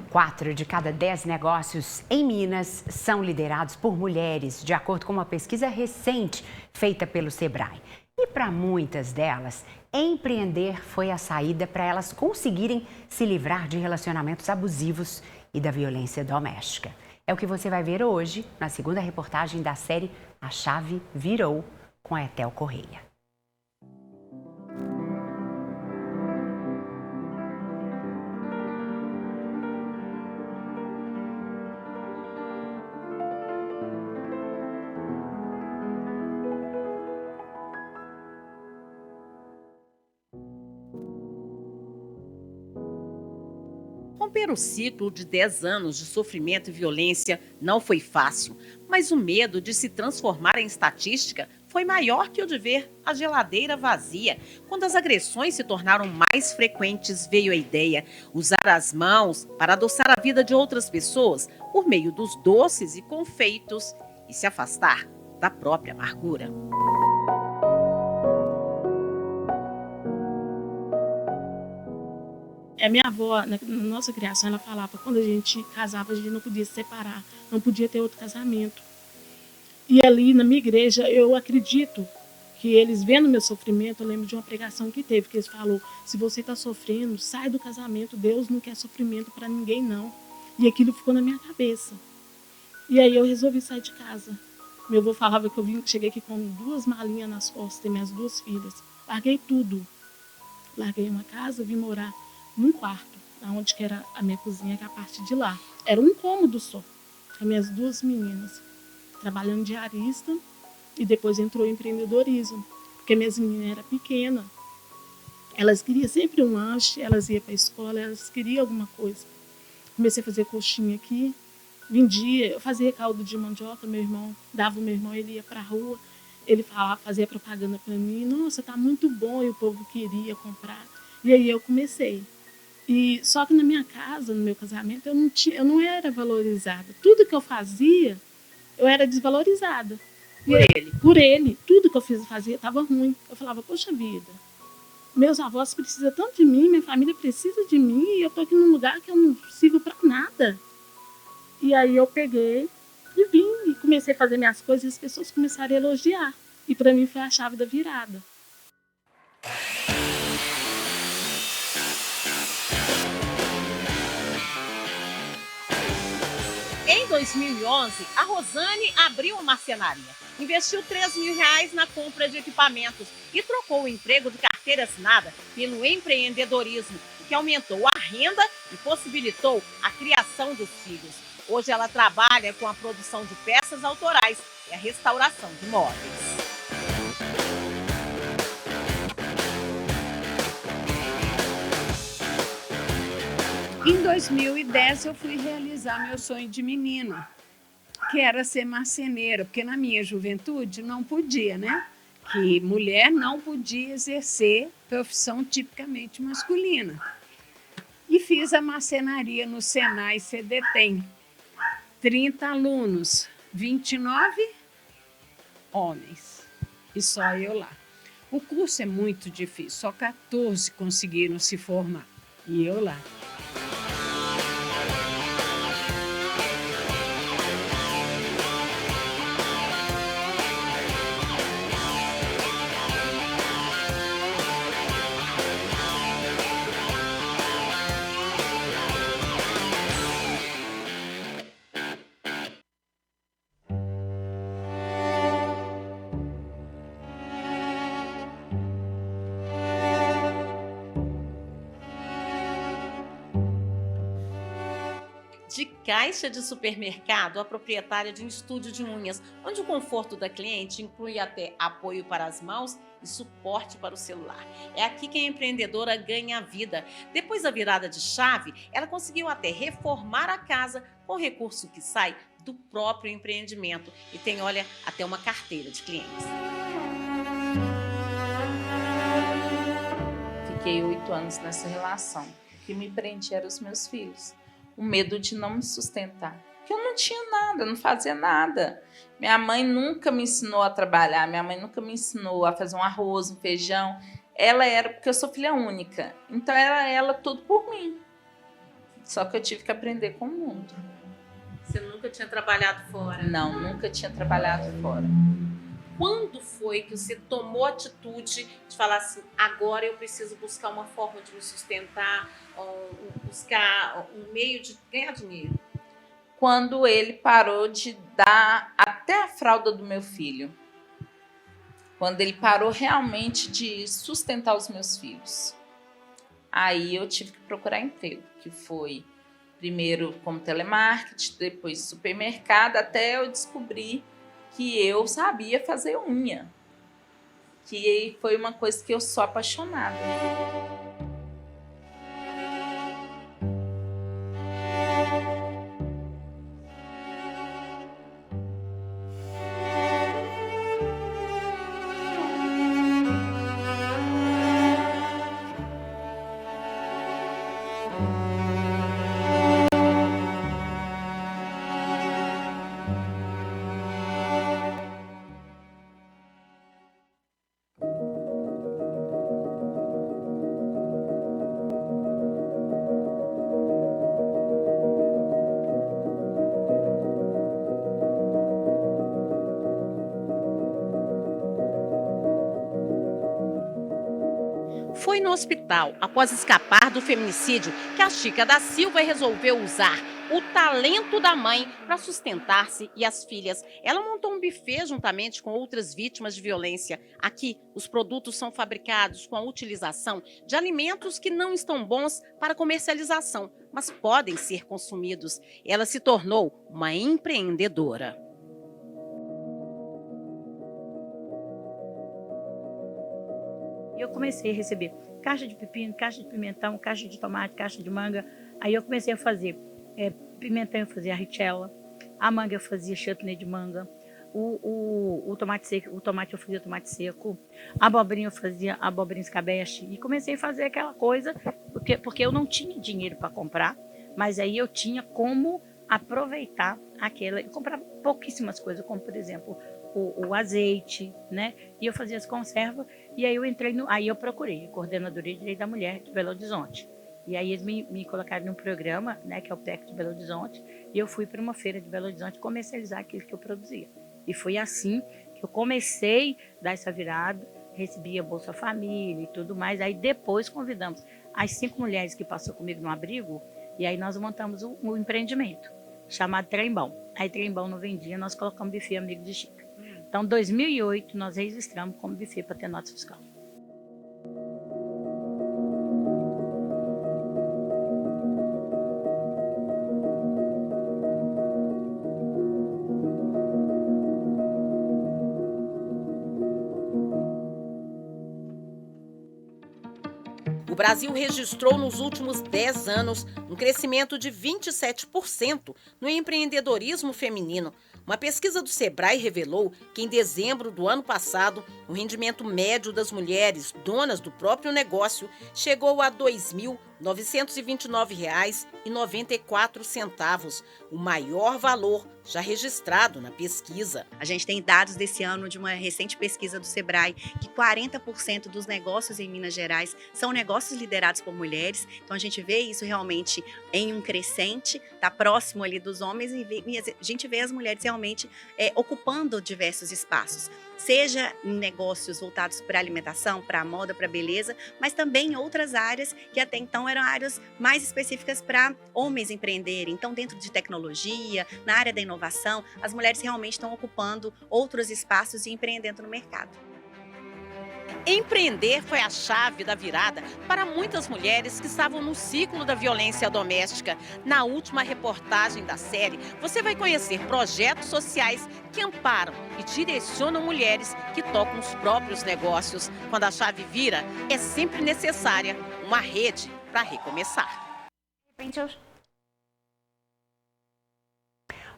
4 de cada 10 negócios em Minas são liderados por mulheres, de acordo com uma pesquisa recente feita pelo Sebrae. E para muitas delas, empreender foi a saída para elas conseguirem se livrar de relacionamentos abusivos e da violência doméstica. É o que você vai ver hoje na segunda reportagem da série A Chave Virou, com a Etel Correia. Romper o ciclo de 10 anos de sofrimento e violência não foi fácil, mas o medo de se transformar em estatística foi maior que o de ver a geladeira vazia. Quando as agressões se tornaram mais frequentes, veio a ideia usar as mãos para adoçar a vida de outras pessoas por meio dos doces e confeitos e se afastar da própria amargura. A minha avó, na nossa criação, ela falava que quando a gente casava, a gente não podia se separar, não podia ter outro casamento. E ali na minha igreja, eu acredito que eles, vendo meu sofrimento, eu lembro de uma pregação que teve, que eles falaram: se você está sofrendo, sai do casamento, Deus não quer sofrimento para ninguém, não. E aquilo ficou na minha cabeça. E aí eu resolvi sair de casa. Meu avô falava que eu cheguei aqui com 2 malinhas nas costas, tem minhas 2 filhas. Larguei tudo. Larguei uma casa, vim morar num quarto, onde que era a minha cozinha, que é a parte de lá. Era um cômodo só, com as minhas 2 meninas, trabalhando diarista, e depois entrou em empreendedorismo, porque minhas meninas eram pequenas. Elas queriam sempre um lanche, elas iam para a escola, elas queriam alguma coisa. Comecei a fazer coxinha aqui, vendia, eu fazia caldo de mandioca, meu irmão, meu irmão, ele ia para a rua, ele falava, fazia propaganda para mim: nossa, tá muito bom, e o povo queria comprar. E aí eu comecei. E só que na minha casa, no meu casamento, eu não era valorizada. Tudo que eu fazia, eu era desvalorizada. Por ele. Tudo que eu fazia estava ruim. Eu falava: poxa vida, meus avós precisam tanto de mim, minha família precisa de mim, e eu estou aqui num lugar que eu não sirvo para nada. E aí eu peguei e vim e comecei a fazer minhas coisas, e as pessoas começaram a elogiar. E para mim foi a chave da virada. Em 2011, a Rosane abriu uma marcenaria, investiu R$3.000 na compra de equipamentos e trocou o emprego de carteira assinada pelo empreendedorismo, o que aumentou a renda e possibilitou a criação dos filhos. Hoje ela trabalha com a produção de peças autorais e a restauração de móveis. Em 2010 eu fui realizar meu sonho de menina, que era ser marceneira, porque na minha juventude não podia, né? Que mulher não podia exercer profissão tipicamente masculina. E fiz a marcenaria no Senai CDTEM. 30 alunos, 29 homens e só eu lá. O curso é muito difícil, só 14 conseguiram se formar e eu lá. De caixa de supermercado a proprietária de um estúdio de unhas, onde o conforto da cliente inclui até apoio para as mãos e suporte para o celular. É aqui que a empreendedora ganha vida. Depois da virada de chave, ela conseguiu até reformar a casa com recurso que sai do próprio empreendimento e tem, olha, até uma carteira de clientes. Fiquei 8 anos nessa relação. O que me prendia eram os meus filhos. O medo de não me sustentar. Porque eu não tinha nada, eu não fazia nada. Minha mãe nunca me ensinou a trabalhar, minha mãe nunca me ensinou a fazer um arroz, um feijão. Ela era, porque eu sou filha única, então era ela tudo por mim. Só que eu tive que aprender com o mundo. Você nunca tinha trabalhado fora? Não, nunca tinha trabalhado fora. Quando foi que você tomou a atitude de falar assim, agora eu preciso buscar uma forma de me sustentar, buscar um meio de ganhar dinheiro? Quando ele parou de dar até a fralda do meu filho. Quando ele parou realmente de sustentar os meus filhos. Aí eu tive que procurar emprego, que foi primeiro como telemarketing, depois supermercado, até eu descobrir que eu sabia fazer unha. Que foi uma coisa que eu sou apaixonada. Foi no hospital, após escapar do feminicídio, que a Chica da Silva resolveu usar o talento da mãe para sustentar-se e as filhas. Ela montou um buffet juntamente com outras vítimas de violência. Aqui, os produtos são fabricados com a utilização de alimentos que não estão bons para comercialização, mas podem ser consumidos. Ela se tornou uma empreendedora. Eu comecei a receber caixa de pepino, caixa de pimentão, caixa de tomate, caixa de manga. Aí eu comecei a fazer pimentão, eu fazia a richella, a manga eu fazia chutney de manga, o tomate seco, o tomate eu fazia tomate seco, a abobrinha eu fazia abobrinha escabeche. E comecei a fazer aquela coisa, porque eu não tinha dinheiro para comprar, mas aí eu tinha como aproveitar aquela. Eu comprava pouquíssimas coisas, como por exemplo o azeite, né? E eu fazia as conservas, e aí eu entrei aí eu procurei a Coordenadoria de Direito da Mulher de Belo Horizonte. E aí eles me colocaram num programa, né, que é o PEC de Belo Horizonte, e eu fui para uma feira de Belo Horizonte comercializar aquilo que eu produzia. E foi assim que eu comecei a dar essa virada, recebia Bolsa Família e tudo mais. Aí depois convidamos as 5 mulheres que passou comigo no abrigo, e aí nós montamos um empreendimento chamado Trembão. Aí Trembão não vendia, nós colocamos buffet Amigo de Chica. Então, em 2008, nós registramos como buffet para ter nota fiscal. O Brasil registrou nos últimos 10 anos um crescimento de 27% no empreendedorismo feminino. Uma pesquisa do Sebrae revelou que em dezembro do ano passado, o rendimento médio das mulheres donas do próprio negócio chegou a R$ 2.929,94, o maior valor já registrado na pesquisa. A gente tem dados desse ano de uma recente pesquisa do Sebrae que 40% dos negócios em Minas Gerais são negócios liderados por mulheres. Então a gente vê isso realmente em um crescente, está próximo ali dos homens, e a gente vê as mulheres realmente ocupando diversos espaços. Seja em negócios voltados para alimentação, para moda, para beleza, mas também em outras áreas que até então eram áreas mais específicas para homens empreenderem. Então, dentro de tecnologia, na área da inovação, as mulheres realmente estão ocupando outros espaços e empreendendo no mercado. Empreender foi a chave da virada para muitas mulheres que estavam no ciclo da violência doméstica. Na última reportagem da série, você vai conhecer projetos sociais que amparam e direcionam mulheres que tocam os próprios negócios. Quando a chave vira, é sempre necessária uma rede para recomeçar.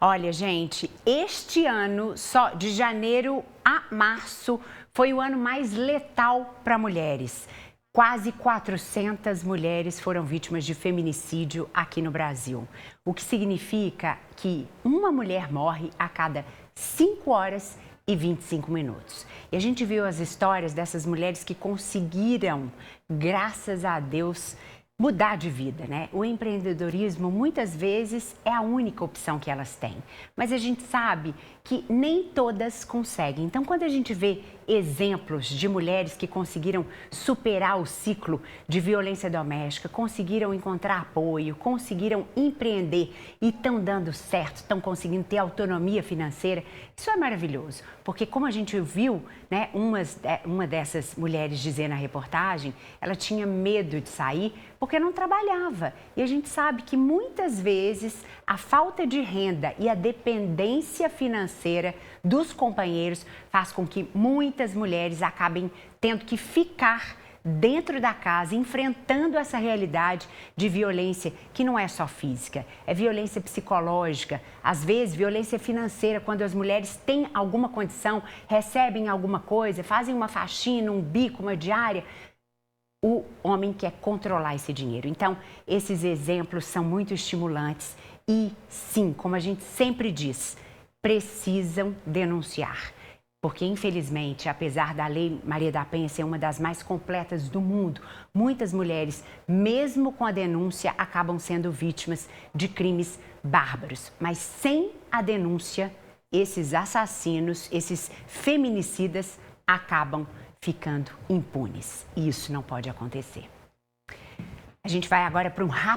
Olha, gente, este ano, só de janeiro a março, foi o ano mais letal para mulheres. Quase 400 mulheres foram vítimas de feminicídio aqui no Brasil. O que significa que uma mulher morre a cada 5 horas e 25 minutos. E a gente viu as histórias dessas mulheres que conseguiram, graças a Deus, mudar de vida, né? O empreendedorismo muitas vezes é a única opção que elas têm, mas a gente sabe que nem todas conseguem. Então, quando a gente vê exemplos de mulheres que conseguiram superar o ciclo de violência doméstica, conseguiram encontrar apoio, conseguiram empreender e estão dando certo, estão conseguindo ter autonomia financeira, isso é maravilhoso, porque como a gente viu, né, uma dessas mulheres dizer na reportagem, ela tinha medo de sair porque não trabalhava. E a gente sabe que muitas vezes a falta de renda e a dependência financeira dos companheiros faz com que muitas mulheres acabem tendo que ficar dentro da casa, enfrentando essa realidade de violência que não é só física, é violência psicológica, às vezes violência financeira, quando as mulheres têm alguma condição, recebem alguma coisa, fazem uma faxina, um bico, uma diária, o homem quer controlar esse dinheiro. Então, esses exemplos são muito estimulantes e, sim, como a gente sempre diz, precisam denunciar. Porque, infelizmente, apesar da Lei Maria da Penha ser uma das mais completas do mundo, muitas mulheres, mesmo com a denúncia, acabam sendo vítimas de crimes bárbaros. Mas sem a denúncia, esses assassinos, esses feminicidas, acabam ficando impunes. E isso não pode acontecer. A gente vai agora para um rápido